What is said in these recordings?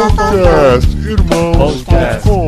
Podcast Irmãos.com.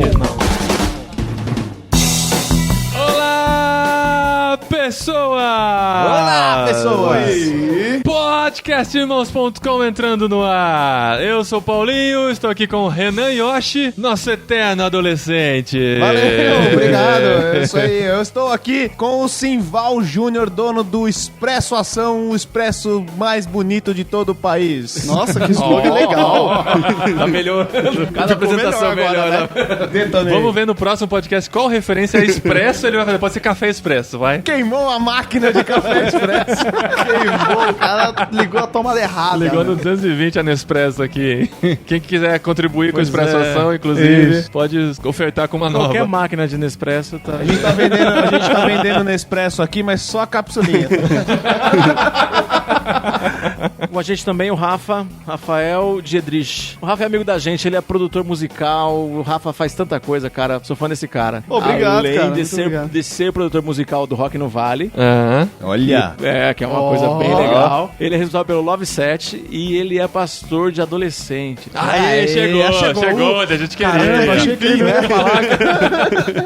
Olá, pessoas! Olá, pessoas! Podcastirmãos.com entrando no ar. Eu sou o Paulinho, estou aqui com o Renan Yoshi, nosso eterno adolescente. Valeu, obrigado. É isso aí. Eu estou aqui com o Simval Júnior, dono do Expresso Ação, o expresso mais bonito de todo o país. Nossa, que slogan legal. Tá melhorando. Cada apresentação melhora. Detonei. Vamos ver no próximo podcast qual referência a expresso ele vai fazer. Pode ser café expresso, vai. Queimou a máquina de café expresso. Queimou, o cara ligou a tomada errada. Ligou no 220 a Nespresso aqui, hein? Quem quiser contribuir com a Expresso Ação, inclusive, pode ofertar com uma nova. Qualquer máquina de Nespresso tá... A gente tá vendendo Nespresso aqui, mas só a capsulinha. Com a gente também o Rafael Diedrich. O Rafa é amigo da gente, ele é produtor musical. O Rafa faz tanta coisa, cara. Sou fã desse cara. Obrigado, Além cara, de muito ser, obrigado. de ser produtor musical do Rock no Vale. Aham. Olha. Que é uma coisa bem legal. Ele é responsável pelo Love Set e ele é pastor de adolescente. Aê, chegou, a gente queria. Caramba, achei que ele não ia falar.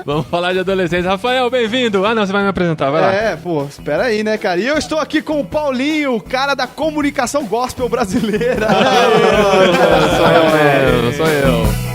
Vamos falar de adolescência. Rafael, bem-vindo. Ah, não, você vai me apresentar, vai lá. Pô, espera aí, né, cara? E eu estou aqui com o Paulinho, o cara da comunicação gospel brasileira. Sou eu.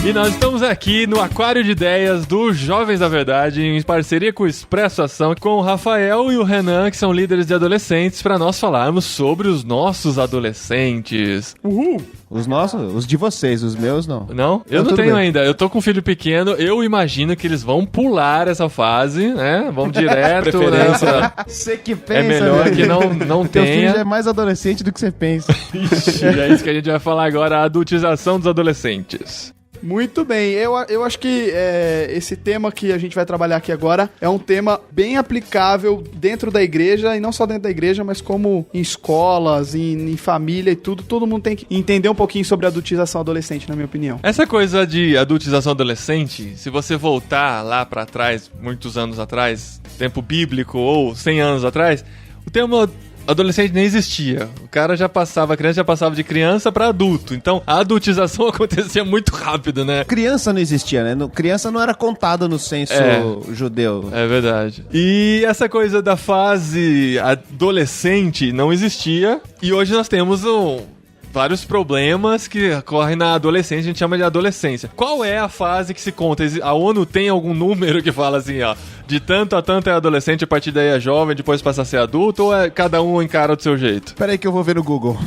E nós estamos aqui no Aquário de Ideias dos Jovens da Verdade, em parceria com o Expresso Ação, com o Rafael e o Renan, que são líderes de adolescentes, para nós falarmos sobre os nossos adolescentes. Uhul! Os nossos? Os de vocês, os meus não. Não? Eu não tudo tenho bem. ainda. Eu tô com um filho pequeno, eu imagino que eles vão pular essa fase, né? Vão direto nessa... Você que pensa, É melhor né? que não Teu filho já tenha. é mais adolescente do que você pensa. Ixi, é isso que a gente vai falar agora, a adultização dos adolescentes. Muito bem, eu acho que esse tema que a gente vai trabalhar aqui agora é um tema bem aplicável dentro da igreja, e não só dentro da igreja, mas como em escolas, em família e tudo, todo mundo tem que entender um pouquinho sobre a adultização adolescente, na minha opinião. Essa coisa de adultização adolescente, se você voltar lá pra trás, muitos anos atrás, tempo bíblico ou 100 anos atrás, o termo adolescente nem existia. O cara já passava, a criança já passava de criança pra adulto. Então, a adultização acontecia muito rápido, né? Criança não existia, né? Criança não era contada no censo judeu. É verdade. E essa coisa da fase adolescente não existia. E hoje nós temos vários problemas que ocorrem na adolescência, a gente chama de adolescência. Qual é a fase que se conta? A ONU tem algum número que fala assim, ó, de tanto a tanto é adolescente, a partir daí é jovem, depois passa a ser adulto, ou cada um encara do seu jeito? Pera aí que eu vou ver no Google.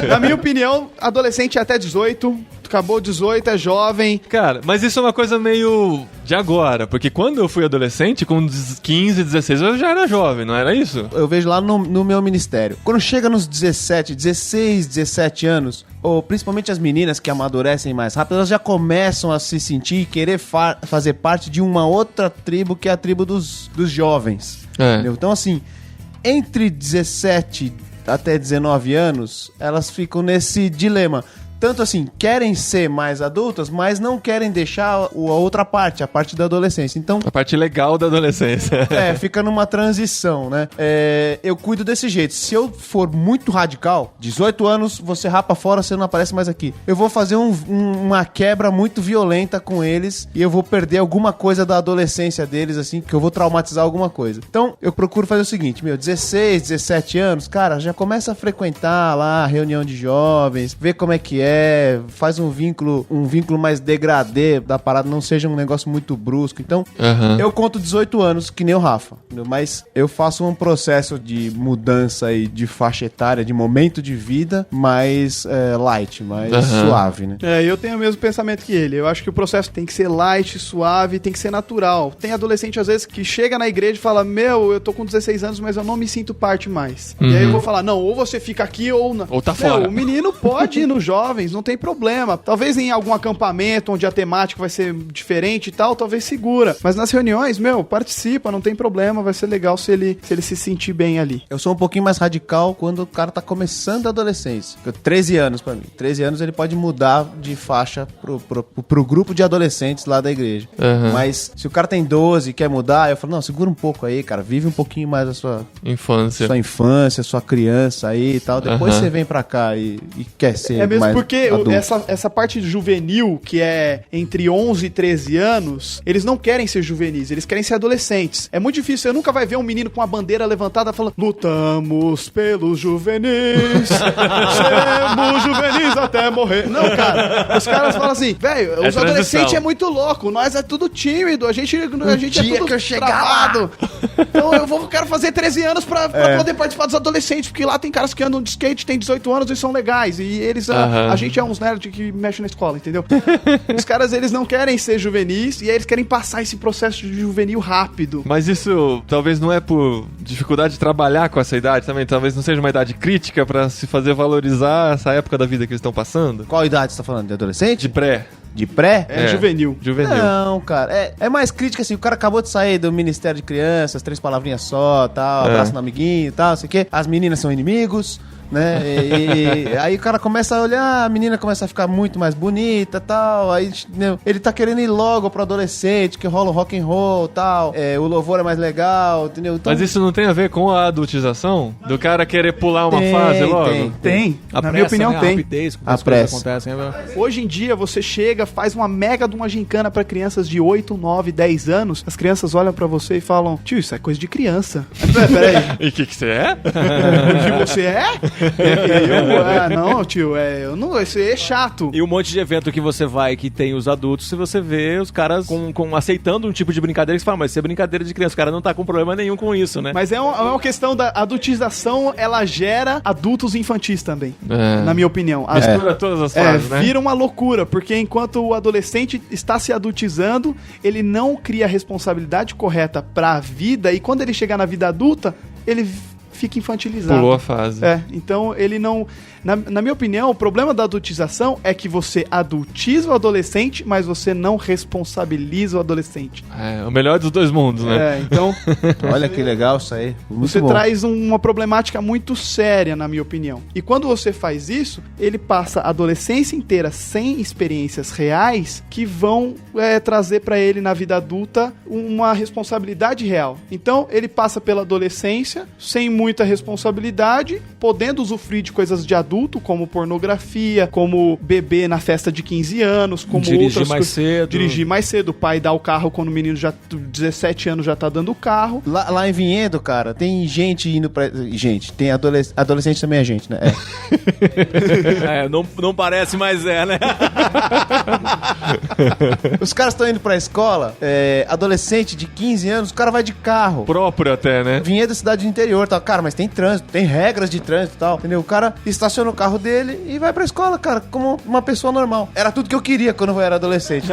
Na minha opinião, adolescente é até 18, acabou 18, é jovem. Cara, mas isso é uma coisa meio de agora, porque quando eu fui adolescente, com 15, 16, eu já era jovem, não era isso? Eu vejo lá no meu ministério. Quando chega nos 16, 17 anos, ou principalmente as meninas que amadurecem mais rápido, elas já começam a se sentir e querer fazer parte de uma outra tribo, que é a tribo dos jovens. Entendeu? Então, assim, entre 17 até 19 anos, elas ficam nesse dilema. Tanto assim, querem ser mais adultas, mas não querem deixar a outra parte, a parte da adolescência. Então, A parte legal da adolescência. fica numa transição, né? Eu cuido desse jeito. Se eu for muito radical, 18 anos, você rapa fora, você não aparece mais aqui. Eu vou fazer uma quebra muito violenta com eles e eu vou perder alguma coisa da adolescência deles, assim, que eu vou traumatizar alguma coisa. Então, eu procuro fazer o seguinte, 16, 17 anos, cara, já começa a frequentar lá a reunião de jovens, ver como é que faz um vínculo mais degradê da parada, não seja um negócio muito brusco. Então, eu conto 18 anos, que nem o Rafa, mas eu faço um processo de mudança aí de faixa etária, de momento de vida, mais light, mais suave, né? Eu tenho o mesmo pensamento que ele. Eu acho que o processo tem que ser light, suave, tem que ser natural. Tem adolescente, às vezes, que chega na igreja e fala, eu tô com 16 anos, mas eu não me sinto parte mais. E aí eu vou falar, não, ou você fica aqui ou não. Ou tá fora. O menino pode ir no jovem, jovens, não tem problema. Talvez em algum acampamento onde a temática vai ser diferente e tal, talvez segura. Mas nas reuniões, participa, não tem problema, vai ser legal se ele se sentir bem ali. Eu sou um pouquinho mais radical quando o cara tá começando a adolescência. 13 anos pra mim. 13 anos ele pode mudar de faixa pro grupo de adolescentes lá da igreja. Uhum. Mas se o cara tem 12 e quer mudar, eu falo, não, segura um pouco aí, cara. Vive um pouquinho mais a sua infância, sua criança aí e tal. Depois você vem pra cá e quer ser É mesmo mais porque adulto. essa parte juvenil, que é entre 11 e 13 anos, eles não querem ser juvenis, eles querem ser adolescentes. É muito difícil, você nunca vai ver um menino com uma bandeira levantada falando: lutamos pelos juvenis, seremos juvenis até morrer. Não, cara. Os caras falam assim, velho, os adolescentes é muito louco, nós é tudo tímido, a gente é tudo que eu chegar travado. Então eu quero fazer 13 anos pra poder participar dos adolescentes, porque lá tem caras que andam de skate, tem 18 anos e são legais. E eles, a gente é uns nerds que mexe na escola, entendeu? Os caras, eles não querem ser juvenis e aí eles querem passar esse processo de juvenil rápido. Mas isso talvez não é por dificuldade de trabalhar com essa idade também? Talvez não seja uma idade crítica pra se fazer valorizar essa época da vida que eles estão passando? Qual idade você tá falando? De adolescente? De pré. De pré? É juvenil. Juvenil. Não, cara. É mais crítica assim. O cara acabou de sair do Ministério de Crianças, 3 palavrinhas só, tal, abraço no amiguinho e tal, sei o quê. As meninas são inimigos, né? E aí o cara começa a olhar, a menina começa a ficar muito mais bonita, tal. Aí ele tá querendo ir logo pro adolescente, que rola o rock and roll, tal. O louvor é mais legal, entendeu? Então, Mas isso não tem a ver com a adultização? Do cara querer pular uma fase logo? Tem. A Na minha opinião, né? tem. A rapidez, como A as coisas pressa. acontecem. Né? Hoje em dia, você chega, faz uma mega de uma gincana pra crianças de 8, 9, 10 anos. As crianças olham pra você e falam: tio, isso é coisa de criança. Peraí. E o que você é? O que você é? Não, tio, isso aí é chato. E um monte de evento que você vai que tem os adultos, se você vê os caras aceitando um tipo de brincadeira, que você fala, mas isso é brincadeira de criança, o cara não tá com problema nenhum com isso, né? Mas é uma questão da adultização, ela gera adultos infantis também, na minha opinião. Mistura todas as fases, né? Vira uma loucura, porque enquanto o adolescente está se adultizando, ele não cria a responsabilidade correta pra vida, e quando ele chegar na vida adulta, ele fica infantilizado. Pulou a fase. Então ele não... Na minha opinião, o problema da adultização é que você adultiza o adolescente, mas você não responsabiliza o adolescente. O melhor dos dois mundos, né? Então... olha que legal isso aí. Muito você bom. traz uma problemática muito séria, na minha opinião. E quando você faz isso, ele passa a adolescência inteira sem experiências reais que vão trazer pra ele na vida adulta uma responsabilidade real. Então, ele passa pela adolescência sem muita responsabilidade, podendo usufruir de coisas de adulto, como pornografia, como beber na festa de 15 anos, como dirigir mais cedo. Dirigir mais cedo. O pai dá o carro quando o menino já 17 anos já tá dando o carro. Lá em Vinhedo, cara, tem gente indo pra... Gente, tem adolescente também é gente, né? Não parece, mas né? Os caras estão indo pra escola, adolescente de 15 anos, o cara vai de carro. Próprio até, né? Vinhedo é cidade do interior, tal. Cara, mas tem trânsito, tem regras de trânsito e tal, entendeu? O cara estaciona o carro dele e vai pra escola, cara, como uma pessoa normal. Era tudo que eu queria quando eu era adolescente.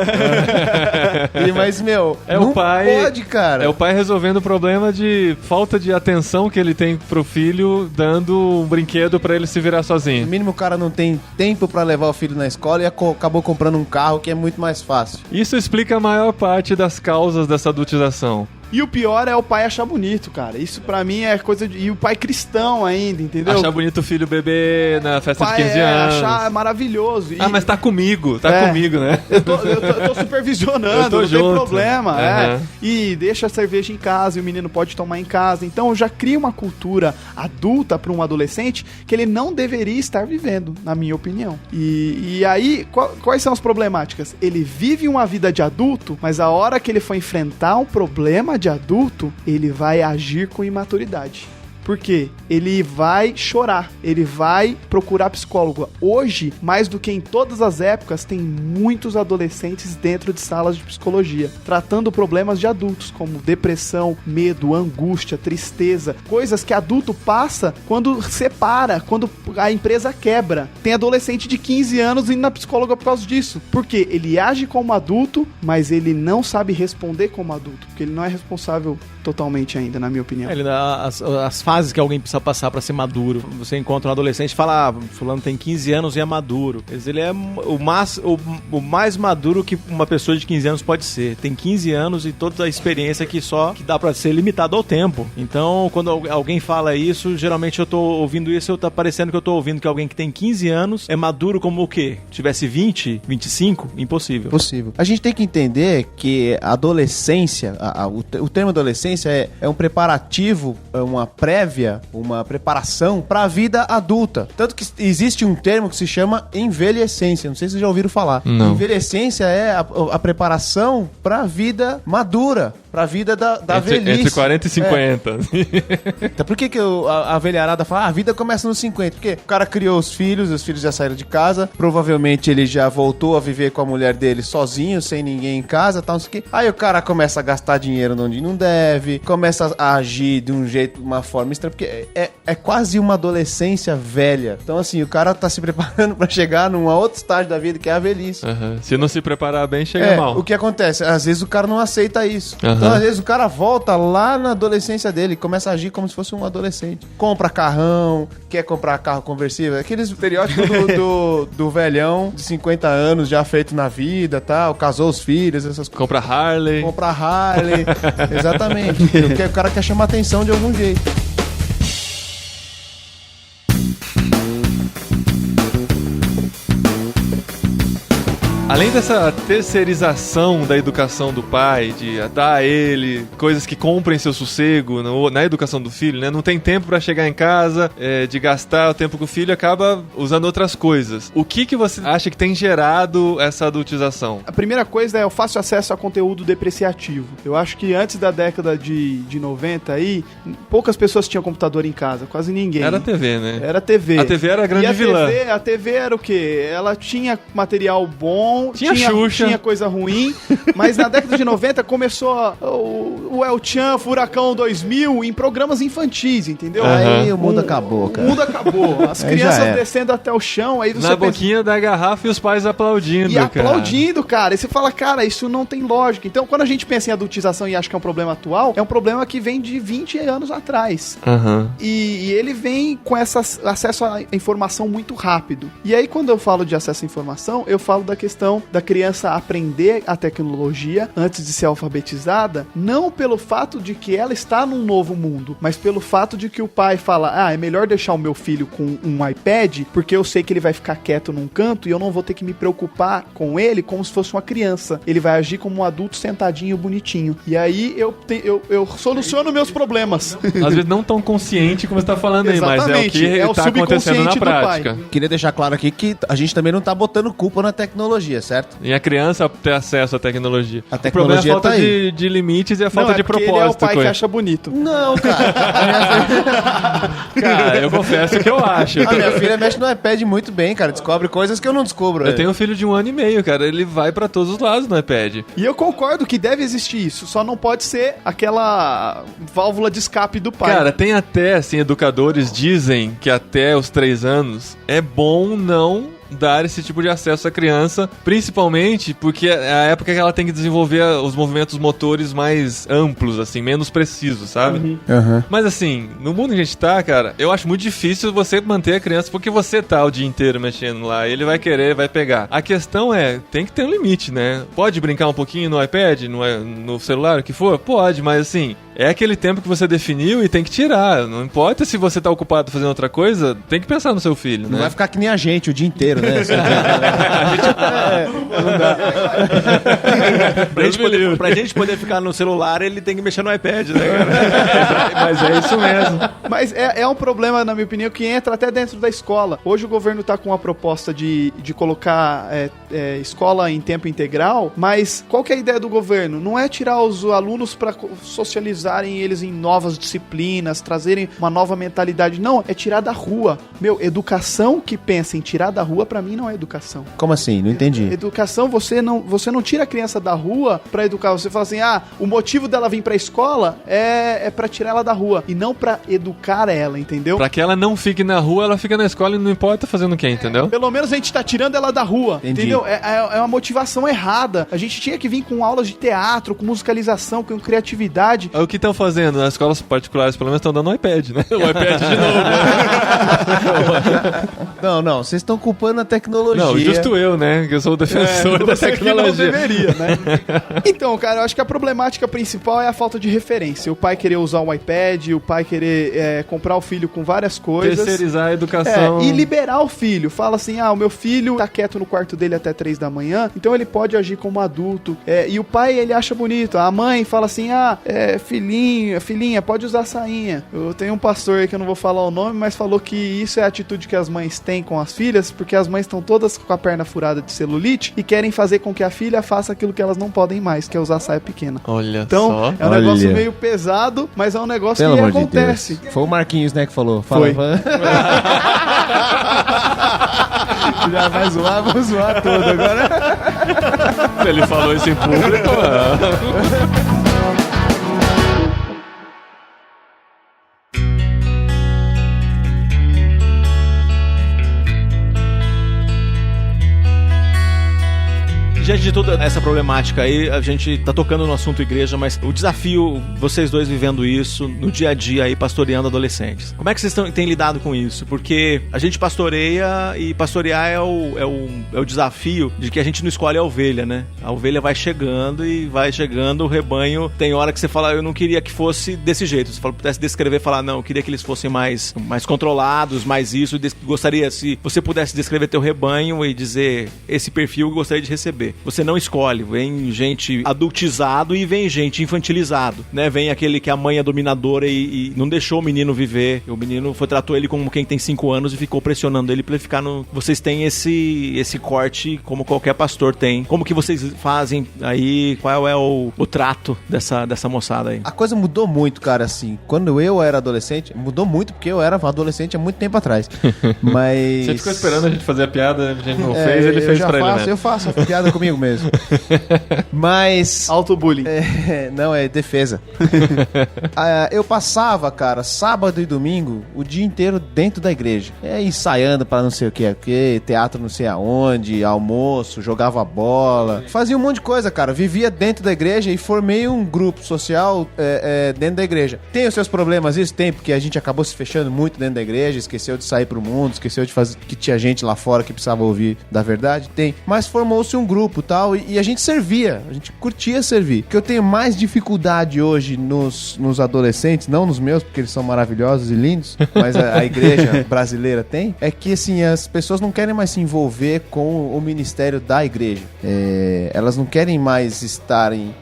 Mas, não o pai, pode, cara. É o pai resolvendo o problema de falta de atenção que ele tem pro filho, dando um brinquedo pra ele se virar No sozinho. mínimo o cara não tem tempo pra levar o filho na escola e acabou comprando um carro que é muito mais fácil. Isso explica a maior parte das causas dessa adultização. E o pior é o pai achar bonito, cara. Isso pra mim é coisa de... E o pai cristão ainda, entendeu? Achar bonito o filho bebê na festa de 15 anos. Achar maravilhoso. Mas tá comigo, comigo, né? Eu tô supervisionando, Eu tô não junto. tem problema. Uhum. E deixa a cerveja em casa e o menino pode tomar em casa. Então já cria uma cultura adulta pra um adolescente que ele não deveria estar vivendo, na minha opinião. E aí, quais são as problemáticas? Ele vive uma vida de adulto, mas a hora que ele for enfrentar um problema de adulto, ele vai agir com imaturidade. Por quê? Ele vai chorar, ele vai procurar psicólogo. Hoje, mais do que em todas as épocas, tem muitos adolescentes dentro de salas de psicologia, tratando problemas de adultos, como depressão, medo, angústia, tristeza, coisas que adulto passa quando separa, quando a empresa quebra. Tem adolescente de 15 anos indo na psicóloga por causa disso. Por quê? Ele age como adulto, mas ele não sabe responder como adulto, porque ele não é responsável totalmente ainda, na minha opinião. As fases que alguém precisa passar pra ser maduro. Você encontra um adolescente e fala, fulano tem 15 anos e é maduro. Ele é o mais maduro que uma pessoa de 15 anos pode ser. Tem 15 anos e toda a experiência que dá pra ser limitado ao tempo. Então, quando alguém fala isso, geralmente eu tô ouvindo isso, tá parecendo que eu tô ouvindo que alguém que tem 15 anos é maduro como o quê? Tivesse 20, 25? Impossível. Possível. A gente tem que entender que a adolescência, o termo adolescência é um preparativo, é uma prévia, uma preparação para a vida adulta. Tanto que existe um termo que se chama envelhecência. Não sei se vocês já ouviram falar. Não. Envelhecência é a preparação para a vida madura, para a vida da velhice. Entre 40 e 50. Então, por que a velharada fala, a vida começa nos 50? Porque o cara criou os filhos já saíram de casa, provavelmente ele já voltou a viver com a mulher dele sozinho, sem ninguém em casa, tal, não sei o quê. Aí o cara começa a gastar dinheiro onde não deve, começa a agir de um jeito, uma forma estranha, porque é quase uma adolescência velha. Então, assim, o cara tá se preparando pra chegar num outro estágio da vida, que é a velhice. Uhum. Se não se preparar bem, chega mal. O que acontece? Às vezes o cara não aceita isso. Uhum. Então, às vezes o cara volta lá na adolescência dele, começa a agir como se fosse um adolescente. Compra carrão, quer comprar carro conversível. Aqueles estereótipos do velhão de 50 anos já feito na vida, tal, casou os filhos, essas coisas. Compra Harley. Exatamente. Porque o cara quer chamar atenção de algum jeito. Além dessa terceirização da educação do pai, de dar a ele coisas que comprem seu sossego na educação do filho, né? Não tem tempo pra chegar em casa, de gastar o tempo com o filho, acaba usando outras coisas. O que você acha que tem gerado essa adultização? A primeira coisa é o fácil acesso a conteúdo depreciativo. Eu acho que antes da década de 90 aí, poucas pessoas tinham computador em casa, quase ninguém. Era a TV, né? Era a TV. A TV era a grande vilã. A TV era o quê? Ela tinha material bom, tinha Xuxa, tinha coisa ruim, mas na década de 90 começou o El Chan, Furacão 2000 em programas infantis, entendeu? Aí o mundo acabou, cara. O mundo acabou. As crianças descendo até o chão, aí você na boquinha da garrafa e os pais aplaudindo, e aplaudindo, cara. E você fala, cara, isso não tem lógica. Então, quando a gente pensa em adultização e acha que é um problema atual, é um problema que vem de 20 anos atrás. Uhum. E ele vem com esse acesso à informação muito rápido. E aí, quando eu falo de acesso à informação, eu falo da questão da criança aprender a tecnologia antes de ser alfabetizada, não pelo fato de que ela está num novo mundo, mas pelo fato de que o pai fala, é melhor deixar o meu filho com um iPad, porque eu sei que ele vai ficar quieto num canto e eu não vou ter que me preocupar com ele como se fosse uma criança. Ele vai agir como um adulto sentadinho, bonitinho. E aí eu soluciono meus problemas. Às vezes não tão consciente como você tá falando aí, mas é o que tá acontecendo na prática. Queria deixar claro aqui que a gente também não tá botando culpa na tecnologia, certo? E a criança ter acesso à tecnologia. A tecnologia o problema é a falta tá aí. de limites e a falta de propósito. Ele é o pai que acha bonito. Não, cara. Cara, eu confesso que eu acho. A minha filha mexe no iPad muito bem, cara. Descobre coisas que eu não descubro. Eu tenho um filho de 1 ano e meio, cara. Ele vai pra todos os lados no iPad. E eu concordo que deve existir isso. Só não pode ser aquela válvula de escape do pai. Cara, tem até, assim, educadores dizem que até os 3 anos é bom não dar esse tipo de acesso à criança, principalmente porque é a época que ela tem que desenvolver os movimentos motores mais amplos, assim, menos precisos, sabe? Uhum. Mas assim, no mundo que a gente tá, cara, eu acho muito difícil você manter a criança porque você tá o dia inteiro mexendo lá, ele vai querer, vai pegar. A questão é, tem que ter um limite, né? Pode brincar um pouquinho no iPad, no celular, o que for? Pode, mas assim, é aquele tempo que você definiu e tem que tirar. Não importa se você tá ocupado fazendo outra coisa, tem que pensar no seu filho, né? Não vai ficar que nem a gente o dia inteiro, né? Não dá. Pra gente poder ficar no celular, ele tem que mexer no iPad, né, cara? Mas é isso mesmo. Mas é um problema, na minha opinião, que entra até dentro da escola. Hoje o governo tá com uma proposta de colocar escola em tempo integral, mas qual que é a ideia do governo? Não é tirar os alunos para socializarem eles em novas disciplinas, trazerem uma nova mentalidade. Não, é tirar da rua. Educação que pensa em tirar da rua pra mim não é educação. Como assim? Não entendi. Educação, você não tira a criança da rua pra educar. Você fala assim, o motivo dela vir pra escola é pra tirar ela da rua e não pra educar ela, entendeu? Pra que ela não fique na rua, ela fica na escola e não importa fazendo o que, entendeu? Pelo menos a gente tá tirando ela da rua, Entendi. entendeu? É uma motivação errada. A gente tinha que vir com aulas de teatro, com musicalização, com criatividade. O que estão fazendo? Nas escolas particulares, pelo menos, estão dando um iPad, né? O iPad de novo. Não, vocês estão culpando a tecnologia. Não, justo eu, né? Que eu sou o defensor da Você que tecnologia. não deveria, né? Então, cara, eu acho que a problemática principal é a falta de referência. O pai querer usar um iPad, o pai querer comprar o filho com várias coisas. Terceirizar a educação. E liberar o filho. Fala assim, o meu filho tá quieto no quarto dele até 3 da manhã, então ele pode agir como adulto. E o pai, ele acha bonito. A mãe fala assim, filhinha, pode usar sainha. Eu tenho um pastor aí que eu não vou falar o nome, mas falou que isso é a atitude que as mães têm com as filhas, porque as mães estão todas com a perna furada de celulite e querem fazer com que a filha faça aquilo que elas não podem mais, que é usar saia pequena. Olha Então, só. é um negócio meio pesado, mas é um negócio Pelo que amor acontece. de Deus. Foi o Marquinhos, né, que falou. Fala, Foi. fala. Já vai zoar, vamos zoar todo agora. Se ele falou isso em público, Diante de toda essa problemática aí, a gente tá tocando no assunto igreja, mas o desafio, vocês dois vivendo isso no dia a dia aí, pastoreando adolescentes. Como é que vocês têm lidado com isso? Porque a gente pastoreia e pastorear é o desafio de que a gente não escolhe a ovelha, né? A ovelha vai chegando, o rebanho tem hora que você fala, eu não queria que fosse desse jeito. Se você pudesse descrever, falar, não, eu queria que eles fossem mais controlados, mais isso, gostaria, se você pudesse descrever teu rebanho e dizer esse perfil que eu gostaria de receber. Você não escolhe, vem gente adultizado e vem gente infantilizado, né? Vem aquele que a mãe é dominadora e não deixou o menino viver. O menino tratou ele como quem tem 5 anos e ficou pressionando ele pra ele ficar no... Vocês têm esse corte como qualquer pastor tem. Como que vocês fazem aí? Qual é o trato dessa moçada aí? A coisa mudou muito, cara, assim. Quando eu era adolescente, mudou muito porque eu era adolescente há muito tempo atrás. Mas... Você ficou esperando a gente fazer a piada, a gente não fez, ele fez pra ele, né? Eu faço a piada comigo mesmo. Mas... Auto-bullying. Não, é defesa. Eu passava, cara, sábado e domingo, o dia inteiro dentro da igreja. Ensaiando pra não sei o que, teatro não sei aonde, almoço, jogava bola. Fazia um monte de coisa, cara. Vivia dentro da igreja e formei um grupo social dentro da igreja. Tem os seus problemas, isso tem, porque a gente acabou se fechando muito dentro da igreja, esqueceu de sair pro mundo, esqueceu de fazer que tinha gente lá fora que precisava ouvir da verdade. Tem. Mas formou-se um grupo tal, e a gente servia, a gente curtia servir. O que eu tenho mais dificuldade hoje nos adolescentes, não nos meus, porque eles são maravilhosos e lindos, mas a igreja brasileira tem, é que assim, as pessoas não querem mais se envolver com o ministério da igreja. Elas não querem mais estarem...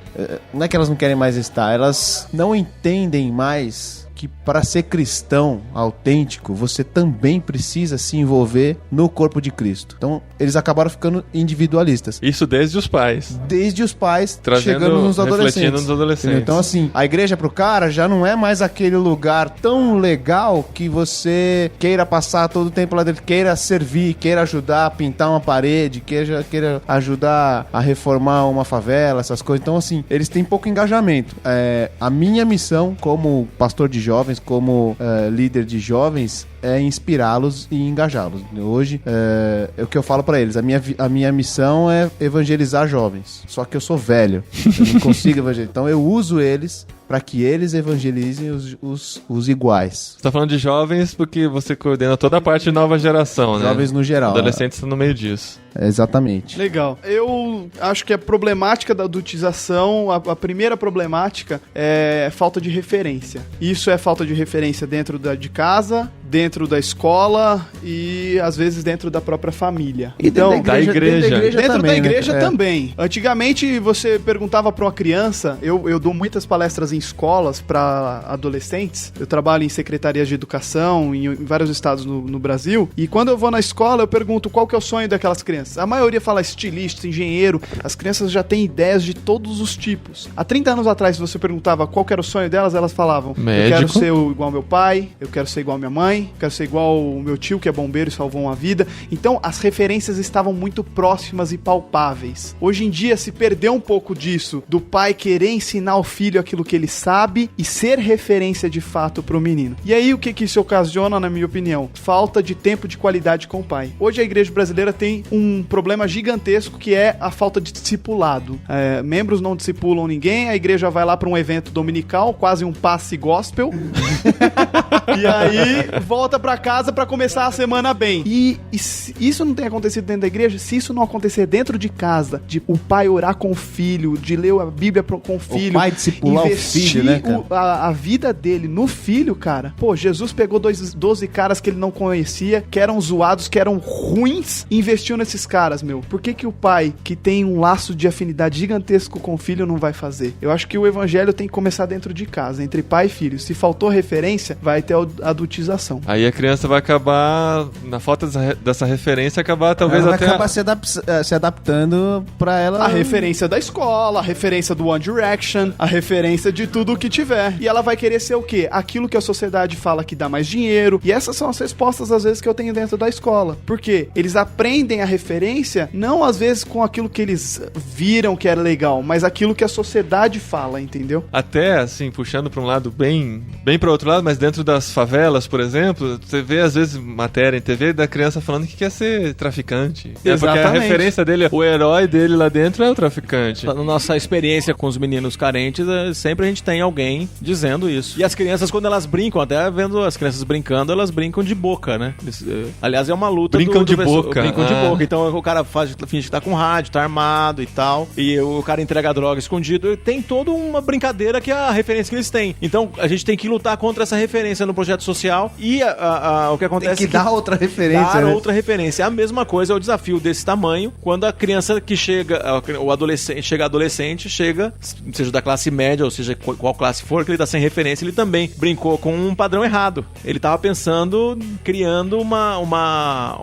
Não é que elas não querem mais estar, elas não entendem mais que para ser cristão autêntico, você também precisa se envolver no corpo de Cristo. Então, eles acabaram ficando individualistas. Isso desde os pais. Desde os pais, Trazendo, chegando nos adolescentes. refletindo nos adolescentes. Entendeu? Então, assim, a igreja pro cara já não é mais aquele lugar tão legal que você queira passar todo o tempo lá dentro, queira servir, queira ajudar a pintar uma parede, queira ajudar a reformar uma favela, essas coisas. Então, assim, eles têm pouco engajamento. A minha missão como pastor de jovens, como líder de jovens, é inspirá-los e engajá-los. Hoje, é o que eu falo pra eles. A minha missão é evangelizar jovens. Só que eu sou velho. Eu não consigo evangelizar. Então eu uso eles para que eles evangelizem os iguais. Você tá falando de jovens porque você coordena toda a parte de nova geração, né? Jovens no geral. Adolescentes estão no meio disso. Exatamente. Legal. Eu acho que a problemática da adultização, a primeira problemática é falta de referência. Isso é falta de referência dentro de casa, dentro da escola e às vezes dentro da própria família. E Então, da igreja. Dentro da igreja né? também. Antigamente você perguntava para uma criança, eu dou muitas palestras em escolas para adolescentes, eu trabalho em secretarias de educação em vários estados no Brasil, e quando eu vou na escola eu pergunto qual que é o sonho daquelas crianças. A maioria fala estilista, engenheiro, as crianças já têm ideias de todos os tipos. Há 30 anos atrás, se você perguntava qual que era o sonho delas, elas falavam, Médico. eu quero ser igual ao meu pai, eu quero ser igual à minha mãe, mãe, quero ser igual o meu tio que é bombeiro e salvou uma vida. Então as referências estavam muito próximas e palpáveis. Hoje em dia se perdeu um pouco disso, do pai querer ensinar ao filho aquilo que ele sabe e ser referência de fato pro menino. E aí o que isso ocasiona, na minha opinião? Falta de tempo de qualidade com o pai. Hoje a igreja brasileira tem um problema gigantesco que é a falta de discipulado. Membros não discipulam ninguém, a igreja vai lá para um evento dominical, quase um passe gospel, e aí volta para casa para começar a semana bem. E se isso não tem acontecido dentro da igreja, se isso não acontecer dentro de casa, de o pai orar com o filho, de ler a Bíblia com o filho, o pai discipular o filho, né, cara? A vida dele no filho, cara. Pô, Jesus pegou 12 caras que ele não conhecia, que eram zoados, que eram ruins, e investiu nesses caras, meu. Por que o pai, que tem um laço de afinidade gigantesco com o filho, não vai fazer? Eu acho que o evangelho tem que começar dentro de casa, entre pai e filho. Se faltou referência, vai ter adultização. Aí a criança vai acabar, na falta dessa referência, talvez ela até... vai acabar se adaptando pra ela... A referência da escola, a referência do One Direction, a referência de tudo o que tiver. E ela vai querer ser o quê? Aquilo que a sociedade fala que dá mais dinheiro. E essas são as respostas, às vezes, que eu tenho dentro da escola. Por quê? Eles aprendem a referência, não às vezes com aquilo que eles viram que era legal, mas aquilo que a sociedade fala, entendeu? Até, assim, puxando pra um lado bem pra outro lado, mas dentro das favelas, por exemplo, você vê, às vezes, matéria em TV da criança falando que quer ser traficante. Exatamente. Porque a referência dele, o herói dele lá dentro é o traficante. Na nossa experiência com os meninos carentes, sempre a gente tem alguém dizendo isso. E as crianças, quando elas brincam, até vendo as crianças brincando, elas brincam de boca, né? Aliás, é uma luta Brincam de boca. Brincam de boca. Então o cara finge que tá com rádio, tá armado e tal, e o cara entrega droga escondido. Tem toda uma brincadeira que é a referência que eles têm. Então a gente tem que lutar contra essa referência no projeto social e o que acontece tem que dar outra referência. Dar né? outra referência. A mesma coisa é o desafio desse tamanho quando a criança que chega, o adolescente, seja da classe média, ou seja, qual classe for, que ele tá sem referência, ele também brincou com um padrão errado. Ele tava pensando, criando uma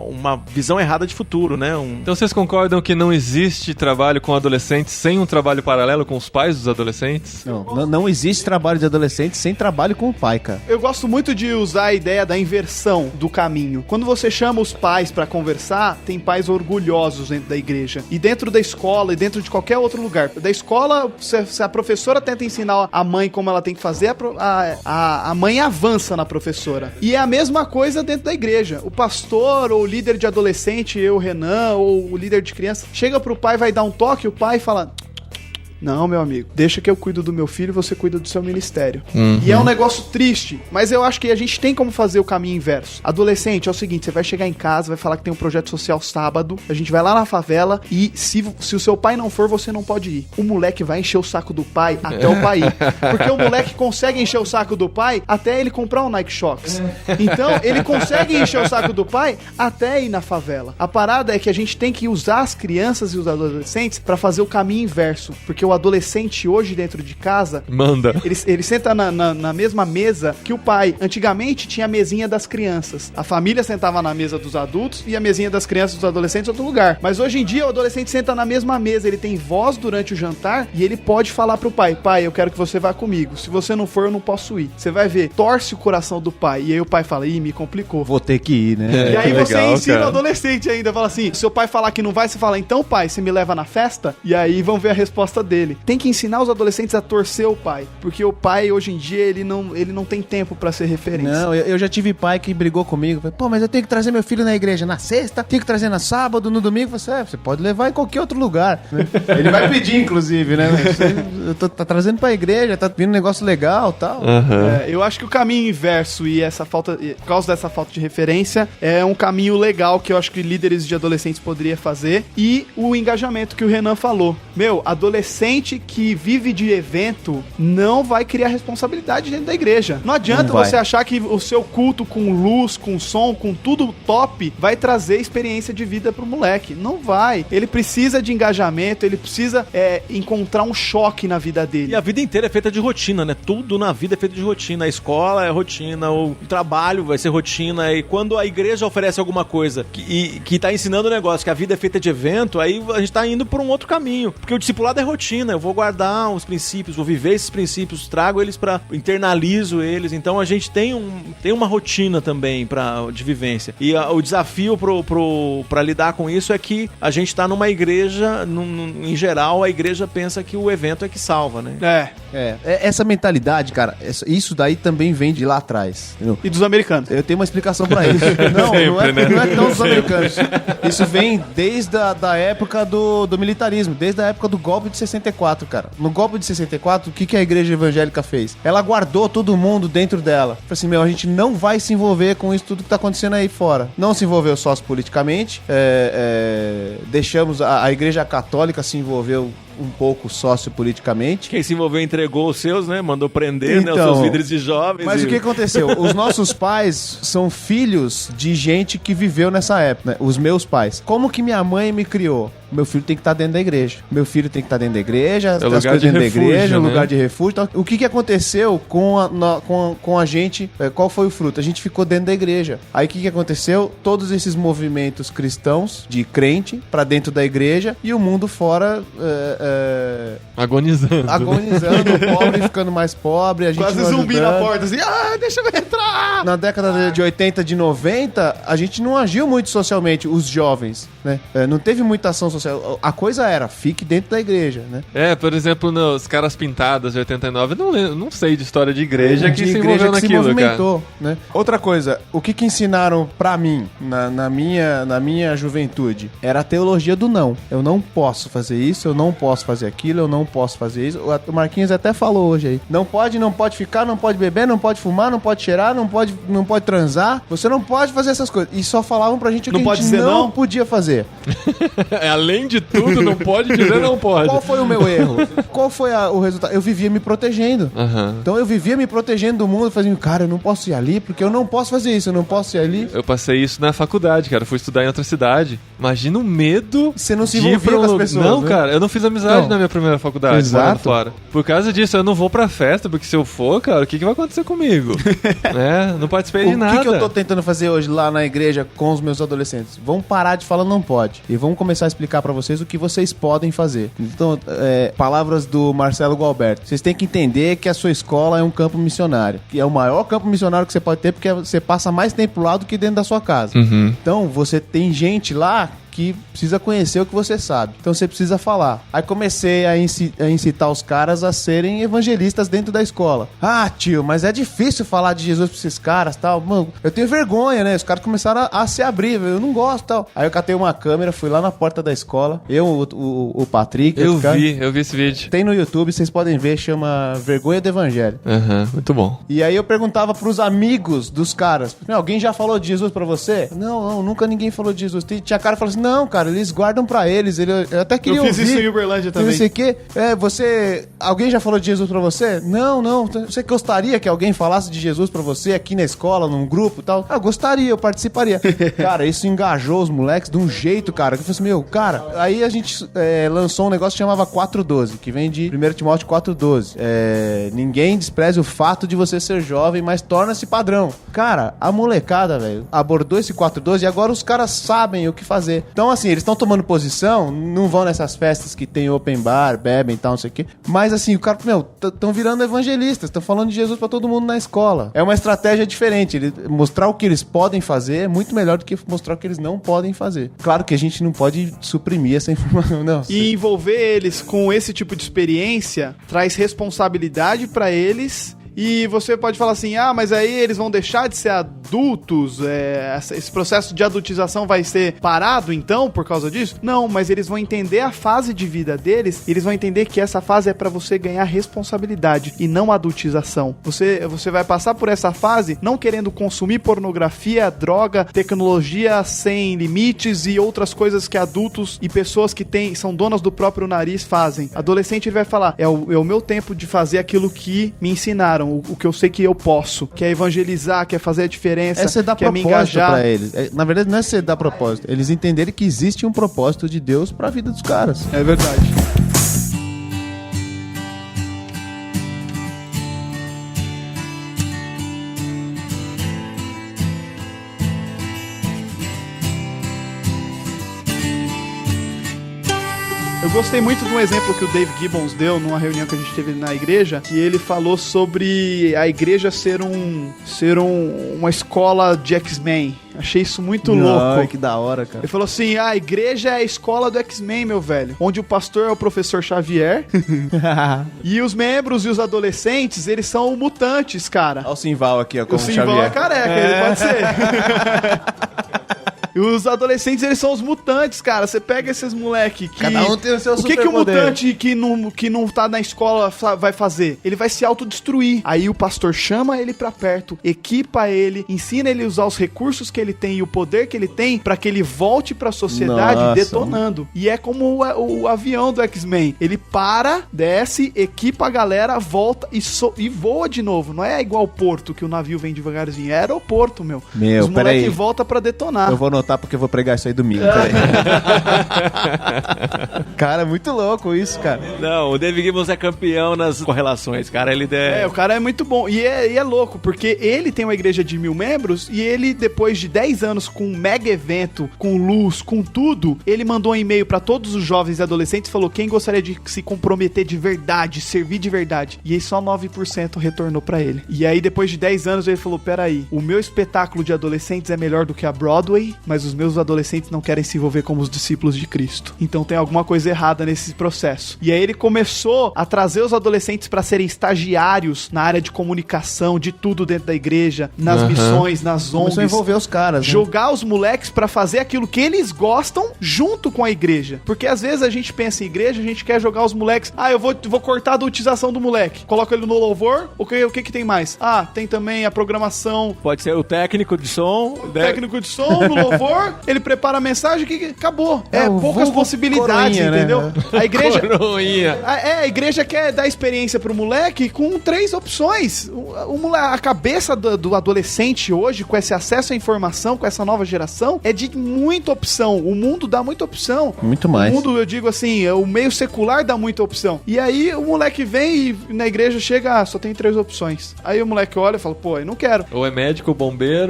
visão errada de futuro, né? Então vocês concordam que não existe trabalho com adolescentes sem um trabalho paralelo com os pais dos adolescentes? Não existe trabalho de adolescente sem trabalho com o pai, cara. Eu gosto muito de usar a ideia da inversão do caminho. Quando você chama os pais pra conversar, tem pais orgulhosos dentro da igreja. E dentro da escola, e dentro de qualquer outro lugar. Da escola, se a professora tenta ensinar a mãe como ela tem que fazer, a mãe avança na professora. E é a mesma coisa dentro da igreja. O pastor, ou o líder de adolescente, o Renan, ou o líder de criança, chega pro pai, vai dar um toque, o pai fala... Não, meu amigo, deixa que eu cuido do meu filho e você cuida do seu ministério. E é um negócio triste, mas eu acho que a gente tem como fazer o caminho inverso. Adolescente, é o seguinte, você vai chegar em casa, vai falar que tem um projeto social sábado, a gente vai lá na favela e se o seu pai não for, você não pode ir. O moleque vai encher o saco do pai até o pai ir. Porque o moleque consegue encher o saco do pai até ele comprar um Nike Shox. Então, ele consegue encher o saco do pai até ir na favela. A parada é que a gente tem que usar as crianças e os adolescentes pra fazer o caminho inverso. Porque o adolescente hoje dentro de casa... Manda. Ele senta na mesma mesa que o pai. Antigamente tinha a mesinha das crianças. A família sentava na mesa dos adultos e a mesinha das crianças e dos adolescentes em outro lugar. Mas hoje em dia o adolescente senta na mesma mesa. Ele tem voz durante o jantar e ele pode falar pro pai: pai, eu quero que você vá comigo. Se você não for, eu não posso ir. Você vai ver, torce o coração do pai. E aí o pai fala: ih, me complicou. Vou ter que ir, né? E aí você legal, ensina cara. o adolescente ainda. Fala assim, seu pai falar que não vai, você fala: então pai, você me leva na festa? E aí vão ver a resposta dele. Tem que ensinar os adolescentes a torcer o pai. Porque o pai, hoje em dia, ele não tem tempo pra ser referência. Não, eu já tive pai que brigou comigo. Falei, pô, mas eu tenho que trazer meu filho na igreja na sexta, tenho que trazer na sábado, no domingo. Você pode levar em qualquer outro lugar. Ele vai pedir, inclusive, né? Tá trazendo pra igreja, tá vindo um negócio legal e tal. Eu acho que o caminho inverso e essa falta, por causa dessa falta de referência, é um caminho legal que eu acho que líderes de adolescentes poderiam fazer. E o engajamento que o Renan falou. Meu, adolescente que vive de evento não vai criar responsabilidade dentro da igreja. Não adianta você achar que o seu culto com luz, com som, com tudo top, vai trazer experiência de vida pro moleque. Não vai. Ele precisa de engajamento, ele precisa encontrar um choque na vida dele. E a vida inteira é feita de rotina, né? Tudo na vida é feito de rotina. A escola é rotina, o trabalho vai ser rotina. E quando a igreja oferece alguma coisa que tá ensinando o negócio, que a vida é feita de evento, aí a gente tá indo por um outro caminho. Porque o discipulado é rotina. rotina, eu vou guardar os princípios, vou viver esses princípios, trago eles internalizo eles, então a gente tem uma rotina também de vivência. E o desafio pra lidar com isso é que a gente tá numa igreja, em geral, a igreja pensa que o evento é que salva, né? Essa mentalidade, cara, isso daí também vem de lá atrás, entendeu? E dos americanos. Eu tenho uma explicação pra isso. Não é tão dos americanos. Isso vem desde a época do militarismo, desde a época do golpe de 64, cara. No golpe de 64, o que a igreja evangélica fez? Ela guardou todo mundo dentro dela. Falei assim, a gente não vai se envolver com isso tudo que tá acontecendo aí fora. Não se envolveu sociopoliticamente, deixamos a igreja católica se envolveu um pouco sociopoliticamente. Quem se envolveu entregou os seus, né? Mandou prender, então, os seus líderes de jovens. Mas o que aconteceu? Os nossos pais são filhos de gente que viveu nessa época, né? Os meus pais. Como que minha mãe me criou? Meu filho tem que estar dentro da igreja. Meu filho tem que estar dentro da igreja, as coisas dentro da igreja, lugar de refúgio. Então, o que aconteceu com a gente? Qual foi o fruto? A gente ficou dentro da igreja. Aí o que aconteceu? Todos esses movimentos cristãos, de crente, pra dentro da igreja, e o mundo fora agonizando, o pobre ficando mais pobre, a gente quase zumbi na porta, assim, deixa eu entrar! Na década de 80, de 90, a gente não agiu muito socialmente, os jovens, né? Não teve muita ação social. A coisa era, fique dentro da igreja, né? Por exemplo, nos Caras Pintadas de 89, não sei de história de igreja que se envolveu naquilo, se movimentou, cara. Né? Outra coisa, o que ensinaram pra mim, na minha juventude, era a teologia do não. Eu não posso fazer isso, eu não posso fazer aquilo, eu não posso fazer isso. O Marquinhos até falou hoje aí. Não pode ficar, não pode beber, não pode fumar, não pode cheirar, não pode transar. Você não pode fazer essas coisas. E só falavam pra gente o que a gente não podia fazer. Além de tudo, não pode dizer não pode. Qual foi o meu erro? Qual foi o resultado? Eu vivia me protegendo. Então eu vivia me protegendo do mundo, fazendo, cara, eu não posso ir ali porque eu não posso fazer isso, eu não posso ir ali. Eu passei isso na faculdade, cara. Eu fui estudar em outra cidade. Imagina o medo. Você não se envolvia com as pessoas. Não, né? cara, eu não fiz amizade na minha primeira faculdade. Exato. Fora. Por causa disso, eu não vou pra festa, porque se eu for, cara, o que vai acontecer comigo? Não participei de nada. O que eu tô tentando fazer hoje lá na igreja com os meus adolescentes? Vamos parar de falar não pode. E vamos começar a explicar pra vocês o que vocês podem fazer. Então, palavras do Marcelo Gualberto. Vocês têm que entender que a sua escola é um campo missionário. Que é o maior campo missionário que você pode ter, porque você passa mais tempo lá do que dentro da sua casa. Então, você tem gente lá que precisa conhecer o que você sabe. Então você precisa falar. Aí comecei a incitar os caras a serem evangelistas dentro da escola. Ah, tio, mas é difícil falar de Jesus pra esses caras, tal. Mano, eu tenho vergonha, né? Os caras começaram a se abrir, eu não gosto, tal. Aí eu catei uma câmera, fui lá na porta da escola. O Patrick. Eu vi esse vídeo. Tem no YouTube, vocês podem ver, chama Vergonha do Evangelho. Muito bom. E aí eu perguntava pros amigos dos caras, alguém já falou de Jesus pra você? Não, nunca ninguém falou de Jesus. Tinha cara que falou assim, não, cara, eles guardam pra eles. Eu até queria ouvir. Eu fiz isso em Uberlândia também. Não sei o quê. Alguém já falou de Jesus pra você? Não. Você gostaria que alguém falasse de Jesus pra você aqui na escola, num grupo e tal? Eu gostaria, eu participaria. Cara, isso engajou os moleques de um jeito, cara, que eu falei assim, cara, aí a gente lançou um negócio que chamava 4.12, que vem de 1 Timóteo 4.12. Ninguém despreze o fato de você ser jovem, mas torna-se padrão. Cara, a molecada, velho, abordou esse 4.12 e agora os caras sabem o que fazer. Então, assim, eles estão tomando posição, não vão nessas festas que tem open bar, bebem e tal, não sei o quê. Mas, assim, o cara, estão virando evangelistas, estão falando de Jesus pra todo mundo na escola. É uma estratégia diferente. Mostrar o que eles podem fazer é muito melhor do que mostrar o que eles não podem fazer. Claro que a gente não pode suprimir essa informação, não. E envolver eles com esse tipo de experiência traz responsabilidade pra eles. E você pode falar assim, mas aí eles vão deixar de ser adultos? Esse processo de adultização vai ser parado, então, por causa disso? Não, mas eles vão entender a fase de vida deles, e eles vão entender que essa fase é pra você ganhar responsabilidade e não adultização. Você vai passar por essa fase não querendo consumir pornografia, droga, tecnologia sem limites e outras coisas que adultos e pessoas que são donas do próprio nariz fazem. Adolescente, ele vai falar, é o meu tempo de fazer aquilo que me ensinaram, o que eu sei que eu posso, que é evangelizar, que é fazer a diferença, você dá que é me propósito engajar. pra eles. Na verdade, não é você dar propósito. Eles entenderem que existe um propósito de Deus pra vida dos caras. É verdade. Eu gostei muito de um exemplo que o Dave Gibbons deu numa reunião que a gente teve na igreja, que ele falou sobre a igreja ser uma escola de X-Men. Achei isso muito louco. Que da hora, cara. Ele falou assim, a igreja é a escola do X-Men, meu velho. Onde o pastor é o professor Xavier. E os membros e os adolescentes, eles são mutantes, cara. Olha o Simval aqui, ó, como O Simval é careca, ele pode ser. E os adolescentes, eles são os mutantes, cara. Você pega esses moleque que... Cada um tem o seu O que o superpoder. mutante que não tá na escola vai fazer? Ele vai se autodestruir. Aí o pastor chama ele pra perto, equipa ele, ensina ele a usar os recursos que ele tem e o poder que ele tem pra que ele volte pra sociedade Nossa, detonando. E é como o avião do X-Men. Ele para, desce, equipa a galera, volta e voa de novo. Não é igual o Porto, que o navio vem devagarzinho. É aeroporto, meu. Meu, Os moleque peraí. volta pra detonar. Eu vou anotar porque eu vou pregar isso aí domingo. Peraí. Cara, é muito louco isso, cara. Não, o David Gibbons é campeão nas correlações, cara. Ele O cara é muito bom. E é louco, porque ele tem uma igreja de 1000 membros e ele, depois de 10 anos com um mega evento, com luz, com tudo, ele mandou um e-mail pra todos os jovens e adolescentes e falou quem gostaria de se comprometer de verdade, servir de verdade. E aí só 9% retornou pra ele. E aí, depois de 10 anos, ele falou, peraí, o meu espetáculo de adolescentes é melhor do que a Broadway, mas os meus adolescentes não querem se envolver como os discípulos de Cristo. Então tem alguma coisa errada nesse processo. E aí ele começou a trazer os adolescentes pra serem estagiários na área de comunicação, de tudo dentro da igreja, nas missões, nas ONGs. Começou a envolver os caras, né? Jogar os moleques pra fazer aquilo que eles gostam junto com a igreja. Porque às vezes a gente pensa em igreja, a gente quer jogar os moleques. Ah, eu vou cortar a adultização do moleque. Coloca ele no louvor. O que tem mais? Ah, tem também a programação. pode ser o técnico de som. Técnico de som, no louvor. Ele prepara a mensagem que acabou. É, o poucas vulgo possibilidades, coroinha, né? entendeu? A igreja... Coroinha. A igreja quer dar experiência pro moleque com 3 opções. A cabeça do adolescente hoje, com esse acesso à informação, com essa nova geração, é de muita opção. O mundo dá muita opção. Muito mais. O mundo, eu digo assim, o meio secular dá muita opção. E aí o moleque vem e na igreja chega, só tem 3 opções. Aí o moleque olha e fala, pô, eu não quero. Ou é médico, bombeiro...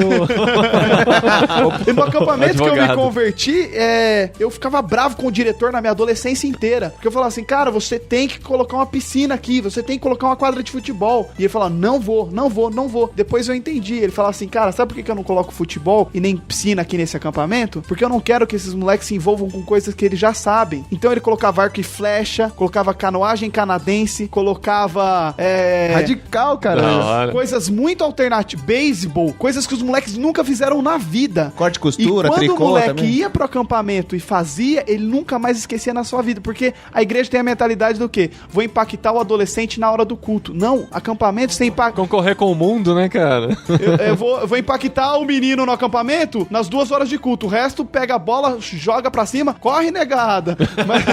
E no acampamento que eu me Advogado. converti, eu ficava bravo com o diretor na minha adolescência inteira. Porque eu falava assim, cara, você tem que colocar uma piscina aqui, você tem que colocar uma quadra de futebol. E ele falava, não vou. Depois eu entendi. Ele falava assim, cara, sabe por que eu não coloco futebol e nem piscina aqui nesse acampamento? Porque eu não quero que esses moleques se envolvam com coisas que eles já sabem. Então ele colocava arco e flecha, colocava canoagem canadense, colocava... Radical, cara. Da hora. coisas muito alternativas, beisebol, coisas que os moleques nunca fizeram na vida. Corte e costura, e quando tricô o moleque também. ia pro acampamento e fazia, ele nunca mais esquecia na sua vida, porque a igreja tem a mentalidade do quê? Vou impactar o adolescente na hora do culto. Não, acampamento sem impactar. Concorrer com o mundo, né, cara? Eu vou impactar o menino no acampamento nas 2 horas de culto. O resto pega a bola, joga pra cima, corre, negada. Mas...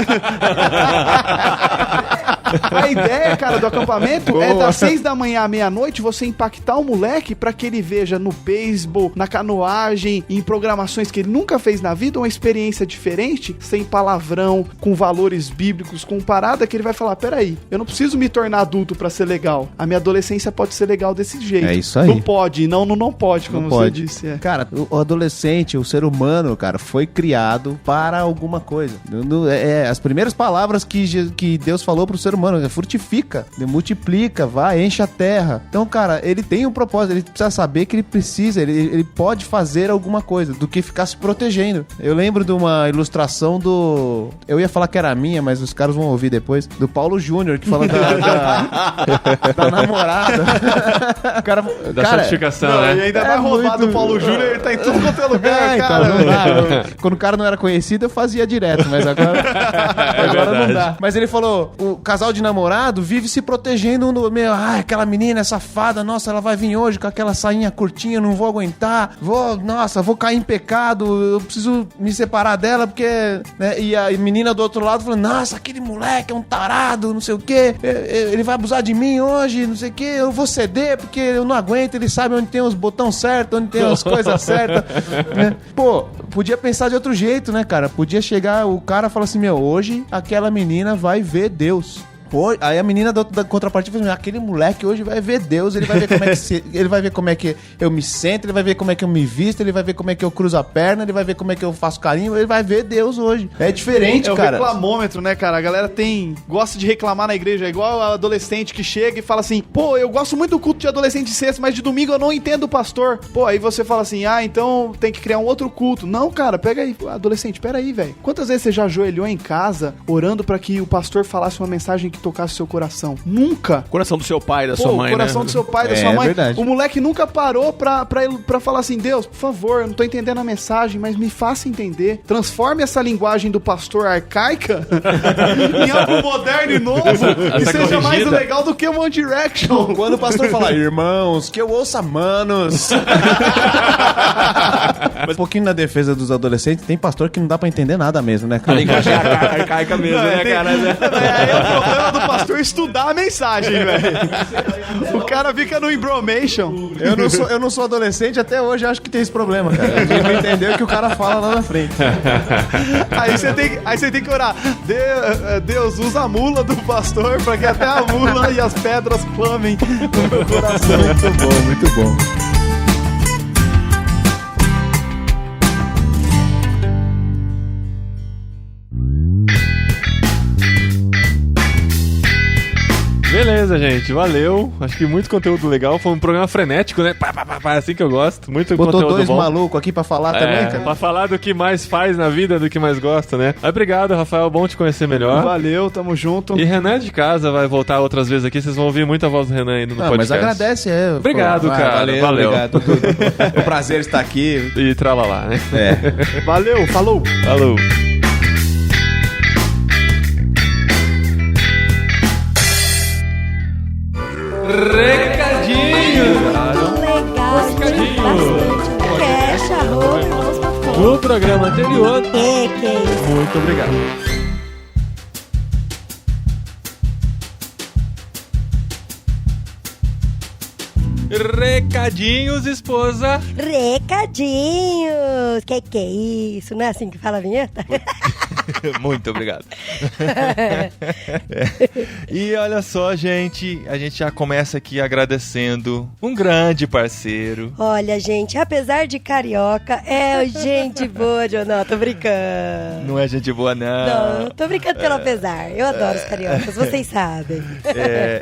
A ideia, cara, do acampamento é das 6 da manhã à meia-noite você impactar o moleque pra que ele veja no beisebol, na canoagem, em programações que ele nunca fez na vida, uma experiência diferente, sem palavrão, com valores bíblicos, com parada que ele vai falar, peraí, eu não preciso me tornar adulto pra ser legal. A minha adolescência pode ser legal desse jeito. É isso aí. Não pode, não pode, como Não você pode. disse. É. Cara, o adolescente, o ser humano, cara, foi criado para alguma coisa. As primeiras palavras que Deus falou pro ser humano é frutifica, multiplica, vai, enche a terra. Então, cara, ele tem um propósito, ele precisa saber que ele precisa, ele pode fazer alguma coisa, do que ficar se protegendo. Eu lembro de uma ilustração do... Eu ia falar que era minha, mas os caras vão ouvir depois, do Paulo Júnior, que fala da namorada. O cara, Da cara, certificação, Não, né? e ainda É vai roubar muito- do Paulo Júnior, ele tá em tudo quanto é lugar, então, cara. não dá. Quando o cara não era conhecido, eu fazia direto, mas agora não dá. Mas ele falou, o casal de namorado vive se protegendo um do meu. Ai, aquela menina é safada, nossa, ela vai vir hoje com aquela sainha curtinha, não vou aguentar. Vou cair em pecado, eu preciso me separar dela, porque... né? E a menina do outro lado falando, nossa, aquele moleque é um tarado, não sei o quê, ele vai abusar de mim hoje, não sei o quê, eu vou ceder, porque eu não aguento, ele sabe onde tem os botões certos, onde tem as coisas certas, né? Pô, podia pensar de outro jeito, né, cara? Podia chegar o cara e falar assim, meu, hoje aquela menina vai ver Deus. Aí a menina da contrapartida fala assim, aquele moleque hoje vai ver Deus, ele vai ver como é que ele vai ver como é que eu me sento, ele vai ver como é que eu me visto, ele vai ver como é que eu cruzo a perna, ele vai ver como é que eu faço carinho, ele vai ver Deus hoje. É diferente, cara. É o reclamômetro, né, cara? A galera gosta de reclamar na igreja, é igual a adolescente que chega e fala assim, pô, eu gosto muito do culto de adolescente de sexta, mas de domingo eu não entendo o pastor. Pô, aí você fala assim, então tem que criar um outro culto. Não, cara, pega aí, adolescente, pera aí, velho. Quantas vezes você já ajoelhou em casa orando pra que o pastor falasse uma mensagem que tocasse o seu coração? Nunca. Coração do seu pai, da sua mãe, o coração do seu pai, da sua mãe. Verdade. O moleque nunca parou pra falar assim, Deus, por favor, eu não tô entendendo a mensagem, mas me faça entender. Transforme essa linguagem do pastor arcaica em algo moderno e novo e seja mais legal do que o One Direction. Quando o pastor fala, irmãos, que eu ouça manos. Mas um pouquinho na defesa dos adolescentes, tem pastor que não dá pra entender nada mesmo, né, cara? A linguagem arcaica mesmo, né, cara? É o problema do pastor estudar a mensagem, velho. O cara fica no embromation. Eu não sou adolescente, até hoje eu acho que tem esse problema, cara. A gente não entendeu o que o cara fala lá na frente. Aí você tem que orar. Deus, usa a mula do pastor pra que até a mula e as pedras clamem no meu coração. Muito bom, muito bom. Beleza, gente. Valeu. Acho que muito conteúdo legal. Foi um programa frenético, né? Assim que eu gosto. Muito Botou conteúdo dois bom. malucos aqui pra falar também, cara? Pra falar do que mais faz na vida, do que mais gosta, né? Mas obrigado, Rafael. Bom te conhecer melhor. Valeu, tamo junto. E Renan de casa vai voltar outras vezes aqui. Vocês vão ouvir muita voz do Renan ainda no podcast. Mas agradece, Obrigado, cara. Valeu. Obrigado. É um prazer estar aqui. E tralalá, né? Valeu, falou. Falou. Recadinho! Legal, gente, bastante. Cash, arroba, No programa anterior. que é isso? Muito obrigado. Recadinhos, esposa. Recadinhos! Que é isso? Não é assim que fala a vinheta? Muito obrigado. E olha só, gente, a gente já começa aqui agradecendo um grande parceiro. Olha, gente, apesar de carioca, é gente boa, Jonão, tô brincando. Não é gente boa, não. Não, tô brincando pelo apesar. Eu adoro os cariocas, vocês sabem.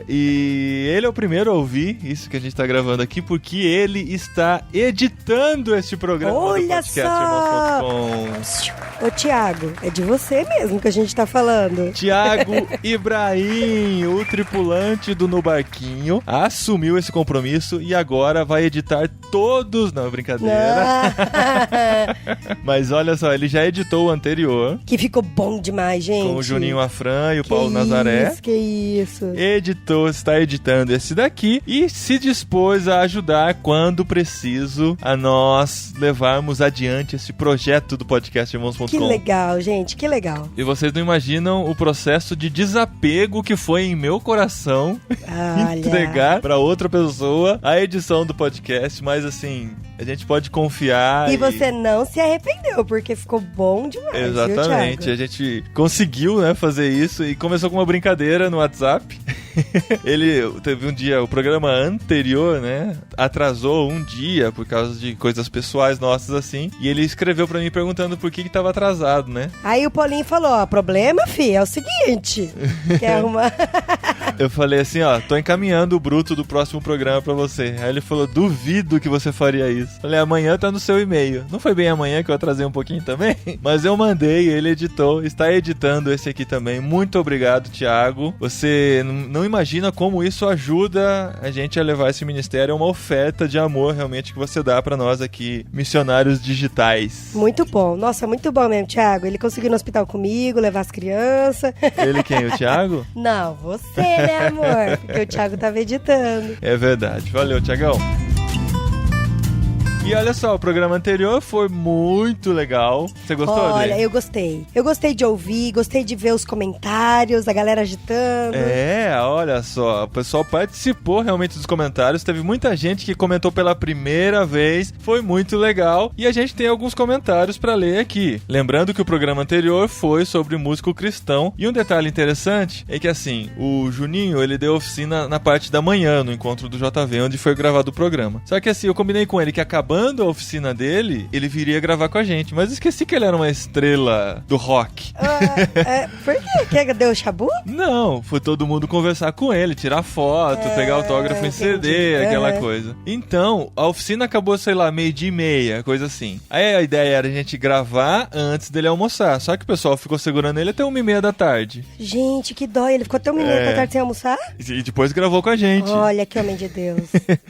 E ele é o primeiro a ouvir isso que a gente tá gravando aqui, porque ele está editando este programa. Olha do só! Irmãos.com. Ô, Thiago, é de você mesmo que a gente tá falando. Tiago Ibrahim, o tripulante do No Barquinho, assumiu esse compromisso e agora vai editar todos... Não, brincadeira. Mas olha só, ele já editou o anterior. Que ficou bom demais, gente. Com o Juninho Afran e o Paulo Nazaré. Que isso. Está editando esse daqui e se dispôs a ajudar quando preciso a nós levarmos adiante esse projeto do podcast Irmãos.com. Que legal, gente, que legal. E vocês não imaginam o processo de desapego que foi em meu coração entregar pra outra pessoa a edição do podcast, mas assim, a gente pode confiar. E você não se arrependeu, porque ficou bom demais. Exatamente, viu, a gente conseguiu, né, fazer isso e começou com uma brincadeira no WhatsApp. Ele teve um dia, o programa anterior, né, atrasou um dia por causa de coisas pessoais nossas assim, e ele escreveu pra mim perguntando por que tava atrasado, né? Aí o Paulinho falou, ó, problema, fi, é o seguinte, quer arrumar... Eu falei assim, ó, tô encaminhando o bruto do próximo programa pra você. Aí ele falou, duvido que você faria isso. Falei, amanhã tá no seu e-mail. Não foi bem amanhã que eu atrasei um pouquinho também? Mas eu mandei, ele editou, está editando esse aqui também. Muito obrigado, Thiago. Você não imagina como isso ajuda a gente a levar esse ministério. É uma oferta de amor realmente que você dá pra nós aqui, missionários digitais. Muito bom, nossa, muito bom mesmo, Thiago. Ele conseguiu ir no hospital comigo, levar as crianças. Ele quem, o Thiago? Não, você, né, amor? Porque o Thiago tava editando. É verdade. Valeu, Thiagão. E olha só, o programa anterior foi muito legal. Você gostou, Olha, Adri? eu gostei. Eu gostei de ouvir, gostei de ver os comentários, a galera agitando. Olha só, o pessoal participou realmente dos comentários, teve muita gente que comentou pela primeira vez, foi muito legal, e a gente tem alguns comentários pra ler aqui. Lembrando que o programa anterior foi sobre músico cristão, e um detalhe interessante é que assim, o Juninho, ele deu oficina na parte da manhã, no encontro do JV, onde foi gravado o programa. Só que assim, eu combinei com ele que acabando a oficina dele, ele viria gravar com a gente, mas esqueci que ele era uma estrela do rock. Por quê? Que deu chabu? Não, foi todo mundo conversar com ele, tirar foto, pegar autógrafo em CD, aquela coisa. Então, a oficina acabou, sei lá, 12:30, coisa assim. Aí a ideia era a gente gravar antes dele almoçar, só que o pessoal ficou segurando ele até 1:30 da tarde. Gente, que dó. Ele ficou até 1:30 da tarde sem almoçar? E depois gravou com a gente. Olha que homem de Deus.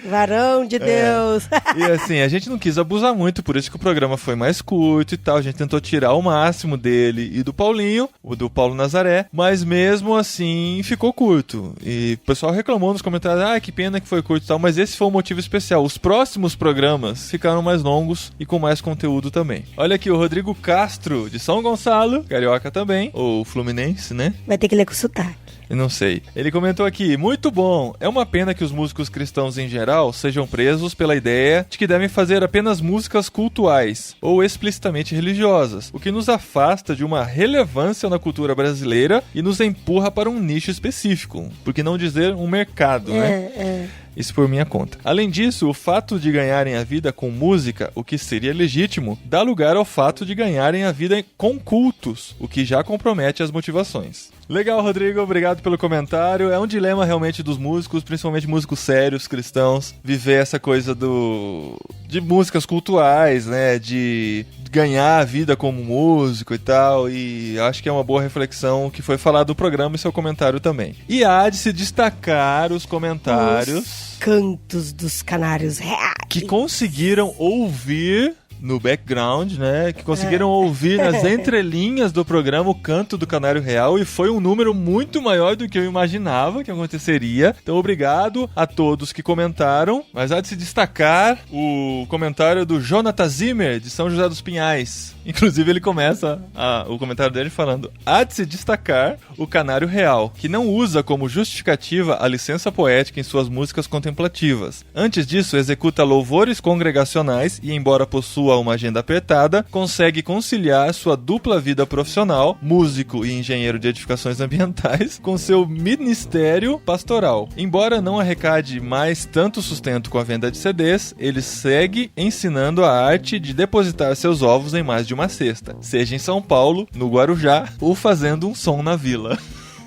Varão de Deus. E assim, a gente não quis abusar muito, por isso que o programa foi mais curto e tal. A gente tentou tirar o máximo dele e do Paulinho, o do Paulo Nazaré, mas mesmo assim ficou curto. E o pessoal reclamou nos comentários, que pena que foi curto e tal, mas esse foi um motivo especial. Os próximos programas ficaram mais longos e com mais conteúdo também. Olha aqui, o Rodrigo Castro, de São Gonçalo, carioca também, ou fluminense, né? Vai ter que ler com sotaque. Eu não sei. Ele comentou aqui, muito bom. É uma pena que os músicos cristãos em geral sejam presos pela ideia de que devem fazer apenas músicas cultuais ou explicitamente religiosas, o que nos afasta de uma relevância na cultura brasileira e nos empurra para um nicho específico, por que não dizer um mercado, né? Isso por minha conta. Além disso, o fato de ganharem a vida com música, o que seria legítimo, dá lugar ao fato de ganharem a vida com cultos, o que já compromete as motivações. Legal, Rodrigo, obrigado pelo comentário. É um dilema realmente dos músicos, principalmente músicos sérios, cristãos, viver essa coisa de músicas cultuais, né, de ganhar a vida como músico e tal, e acho que é uma boa reflexão que foi falado do programa e seu comentário também. E há de se destacar os comentários... Cantos dos canários reais. Que conseguiram ouvir... no background, né, que conseguiram ouvir nas entrelinhas do programa o canto do Canário Real, e foi um número muito maior do que eu imaginava que aconteceria. Então, obrigado a todos que comentaram, mas há de se destacar o comentário do Jonathan Zimmer, de São José dos Pinhais. Inclusive, ele começa o comentário dele falando: há de se destacar o Canário Real, que não usa como justificativa a licença poética em suas músicas contemplativas. Antes disso, executa louvores congregacionais e, embora possua uma agenda apertada, consegue conciliar sua dupla vida profissional, músico e engenheiro de edificações ambientais, com seu ministério pastoral. Embora não arrecade mais tanto sustento com a venda de CDs, ele segue ensinando a arte de depositar seus ovos em mais de uma cesta, seja em São Paulo, no Guarujá, ou fazendo um som na vila.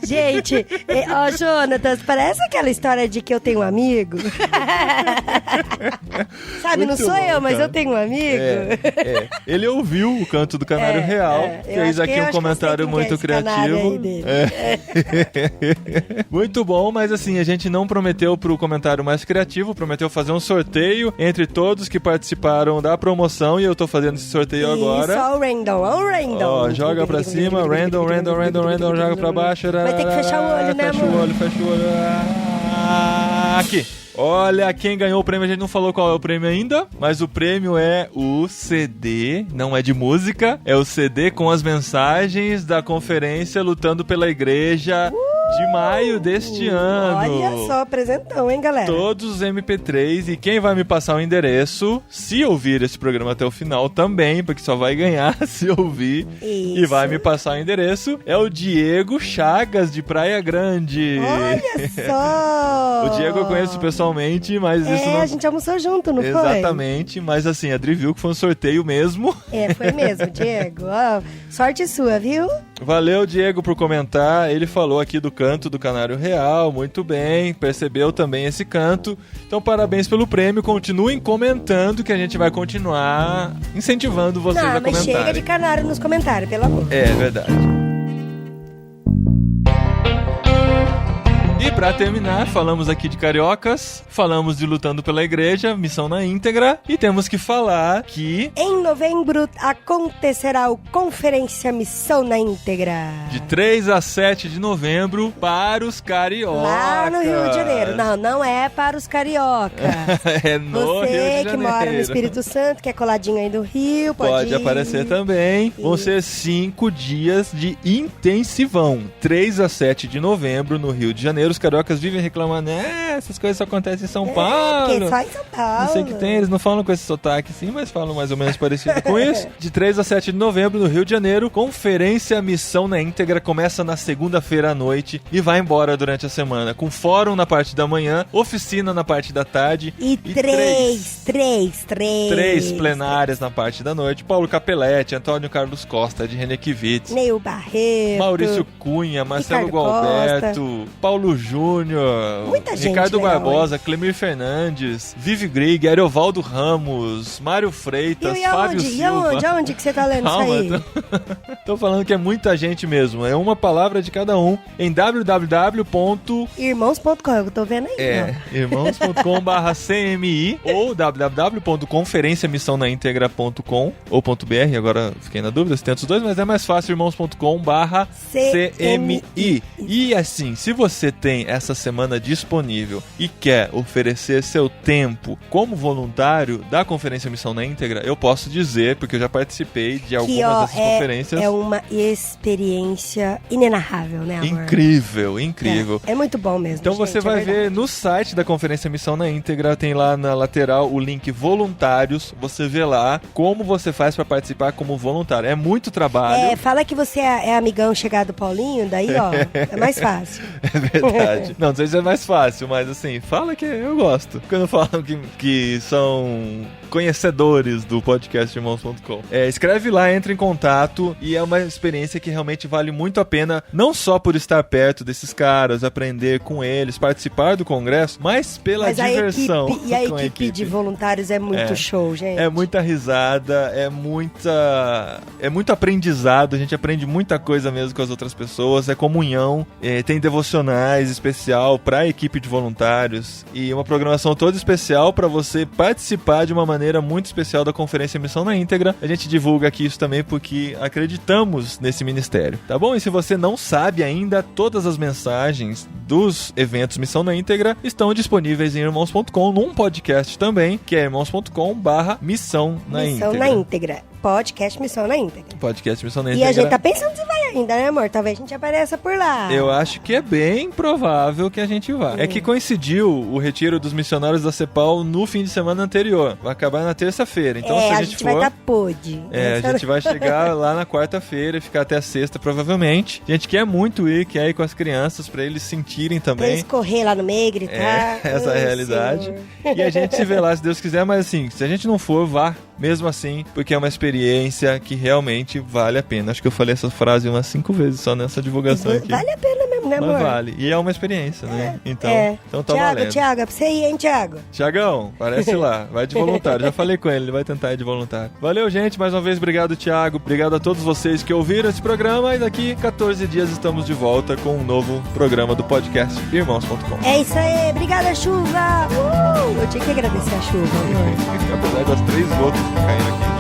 Gente, Jonatas, parece aquela história de que eu tenho um amigo. Sabe, Muito não sou bom, eu, mas cara. eu tenho um amigo. Ele ouviu o canto do Canário Real, fez aqui um comentário muito criativo. Muito bom, mas assim, a gente não prometeu pro comentário mais criativo, prometeu fazer um sorteio entre todos que participaram da promoção, e eu tô fazendo esse sorteio agora. Só o random, Ó, joga pra cima, random, joga pra baixo. Vai ter que fechar o olho, né, Fecha o olho, fecha o olho. Aqui. Olha, quem ganhou o prêmio, a gente não falou qual é o prêmio ainda, mas o prêmio é o CD, não é de música, é o CD com as mensagens da conferência Lutando pela Igreja de maio deste ano. Olha só, presentão, hein, galera? Todos os MP3, e quem vai me passar o endereço, se ouvir esse programa até o final também, porque só vai ganhar se ouvir, Isso. e vai me passar o endereço, é o Diego Chagas, de Praia Grande. Olha só! O Diego eu conheço pessoalmente, mas isso não... a gente almoçou junto, não foi? Exatamente, mas assim, a Dri viu que foi um sorteio mesmo. Foi mesmo, Diego. Ó, sorte sua, viu? Valeu, Diego, por comentar. Ele falou aqui do canto do Canário Real, muito bem, percebeu também esse canto. Então, parabéns pelo prêmio. Continuem comentando, que a gente vai continuar incentivando vocês a Não, mas comentarem. chega de canário nos comentários, pelo amor. É verdade. E pra terminar, falamos aqui de cariocas, falamos de Lutando pela Igreja, Missão na Íntegra, e temos que falar que Em novembro acontecerá o Conferência Missão na Íntegra. de 3 a 7 de novembro para os cariocas. Lá no Rio de Janeiro. Não é para os cariocas. É no Rio de Você Janeiro. que mora no Espírito Santo, que é coladinho aí do Rio, Pode ir. aparecer também. Vão ser 5 dias de intensivão. 3 a 7 de novembro no Rio de Janeiro. Os cariocas vivem reclamando, essas coisas só acontecem em São Paulo. Porque só em São Paulo. Não sei o que tem, eles não falam com esse sotaque sim, mas falam mais ou menos parecido com isso. De 3 a 7 de novembro no Rio de Janeiro, Conferência Missão na Íntegra começa na segunda-feira à noite e vai embora durante a semana, com fórum na parte da manhã, oficina na parte da tarde E três plenárias na parte da noite. Paulo Capelletti, Antônio Carlos Costa, de Renekiewicz, Neil Barreto. Maurício Cunha, Marcelo Ricardo Gualberto, Paulo Júnior, Muita gente Ricardo legal, Barbosa, Clemir Fernandes, Vivi Grig, Ariovaldo Ramos, Mário Freitas, E Fábio aonde? Silva. Aonde que você tá lendo Calma, isso aí? tô falando que é muita gente mesmo. É uma palavra de cada um em Irmãos.com, eu tô vendo aí. ó. irmãos.com/cmi ou www.conferenciamissaonaintegra.com ou .br, agora fiquei na dúvida se tem os dois, mas é mais fácil irmãos.com/cmi. E assim, se você tem essa semana disponível e quer oferecer seu tempo como voluntário da Conferência Missão na Íntegra, eu posso dizer, porque eu já participei de algumas dessas conferências. É uma experiência inenarrável, né, amor? Incrível. É muito bom mesmo. Então gente, você vai ver no site da Conferência Missão na Íntegra, tem lá na lateral o link voluntários, você vê lá como você faz pra participar como voluntário. É muito trabalho. Fala que você é amigão chegado do Paulinho, daí, ó, é mais fácil. É verdade. Não sei se é mais fácil, mas assim, fala que eu gosto. Quando falam que são conhecedores do podcast Irmãos.com. Escreve lá, entra em contato e é uma experiência que realmente vale muito a pena, não só por estar perto desses caras, aprender com eles, participar do congresso, mas pela diversão. E a equipe de voluntários é muito show, gente. É muita risada, é muito aprendizado, a gente aprende muita coisa mesmo com as outras pessoas, é comunhão, tem devocionais especial para a equipe de voluntários e uma programação toda especial para você participar de uma maneira muito especial da Conferência Missão na Íntegra. A gente divulga aqui isso também porque acreditamos nesse ministério, tá bom? E se você não sabe ainda, todas as mensagens dos eventos Missão na Íntegra estão disponíveis em irmãos.com, num podcast também, que é irmãos.com/missão na íntegra. Missão na Íntegra. Podcast Missão na Íntegra. Podcast Missão na E Íntegra. a gente tá pensando se vai ainda, né, amor? Talvez a gente apareça por lá. Eu acho que é bem provável que a gente vá. É que coincidiu o retiro dos missionários da CEPAL no fim de semana anterior. Vai acabar na terça-feira. Então, se a gente vai for... estar pôde. a gente vai chegar lá na quarta-feira e ficar até a sexta, provavelmente. A gente quer muito ir, quer ir com as crianças pra eles sentirem Pra também. eles correr lá no meio, gritar. Essa é a realidade. Senhor. E a gente se vê lá, se Deus quiser, mas assim, se a gente não for, vá mesmo assim, porque é uma experiência que realmente vale a pena. Acho que eu falei essa frase umas 5 vezes só nessa divulgação aqui. Vale a pena mesmo, né, amor? Mas vale. E é uma experiência, né? Então tá valendo. Thiago, é pra você ir, hein, Thiago? Tiagão, parece lá. Vai de voluntário. Já falei com ele, ele vai tentar ir de voluntário. Valeu, gente. Mais uma vez, obrigado, Thiago. Obrigado a todos vocês que ouviram esse programa. E daqui 14 dias estamos de volta com um novo programa do podcast Irmãos.com. É isso aí. Obrigada, chuva. Eu tinha que agradecer a chuva, amor. Apesar das 3 gotas que caíram aqui.